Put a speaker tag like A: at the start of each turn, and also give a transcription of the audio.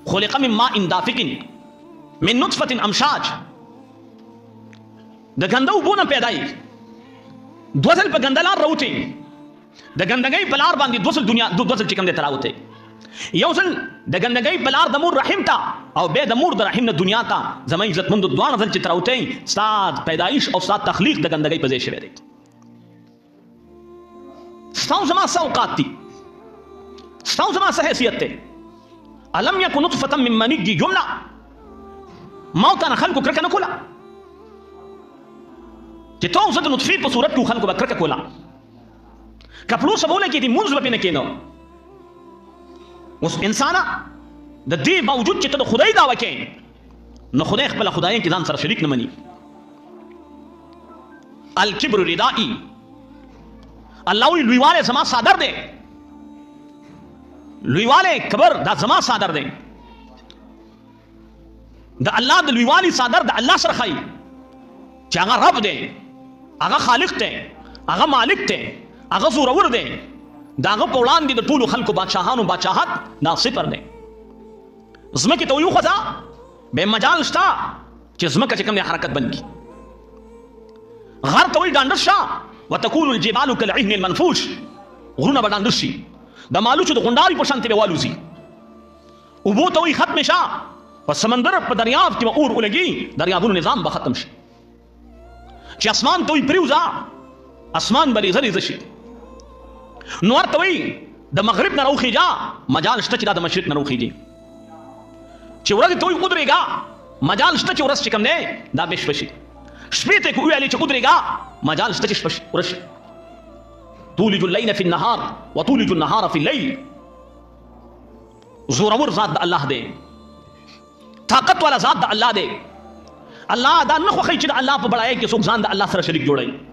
A: خلق من ماء دافق من نطفة امشاج د ګنده وبونه پیدای دوزل په ګندلار راوته د ګندګۍ بلار باندې دوزل دنیا دوزل چې کوم دې تراوته یو ځل د ګندګۍ بلار د مور رحم تا او به د مور د رحم نه دنیا تا زمای عزت مند دوه ځل چې تراوته استاد پیدایش او استاد تخلیق د ګندګۍ په ځای شوی دی ستاسو زما سوقات دي ستاسو زما څه حیثیت ته الم یکن نطفه من منی جمله موت انا خلق کرکنه کولا چې تو زه د نطفې په صورت کې خلکو به کرکه کوله کپلو سبوله کې دي منځ به نه کېنو اوس انسانه د دې باوجود چې ته د خدای دعوه کوې نو خدای خپل خدایان کې ځان سره شریک نه مني الکبر ردائی الله وی لویواله زما صادر دی لویواله کبر دا زما صادر دی د الله د لویوالي صادر د الله سره خای چې هغه رب دی هغه خالق دی هغه مالک دی هغه زورور دی دا هغه په وړاندې د ټولو خلکو بادشاهانو بادشاهت دا صفر دی ځمکې ته ویوخځه به مجال شته چې ځمکه چې کوم دی حرکت بند کړي غر ته وایي ډانډر شه وتکون الجبال کالعهن المنفوش غرونه به ډانډر شي د مالوچو د غونډاري په شانتې به والوځي اوبو ته وایي ختم شه په سمندر په دریاب کې به اور ولګي دریابونو نظام به ختم شي چې اسمان ته وایي پریوځه اسمان به لیزه لیزه شي نور ته وایي د مغرب نه راوخیږه مجال شته چې دا د مشرق نه راوخیږي چې ورځې ته وایي ودرېږه مجال شته چې ورځ چې کوم دی دا به شپه شي شپې ته وویلې چې ودرېږه مجال شته چې شپه ورځ شي تولج الليل في النهار وتولج النهار في الليل زورور ذات د الله دی طاقت والا ذات د الله دی الله دا نه خوښي چې د الله په بڑای کې څوک ځان د الله سره شریک جوړوي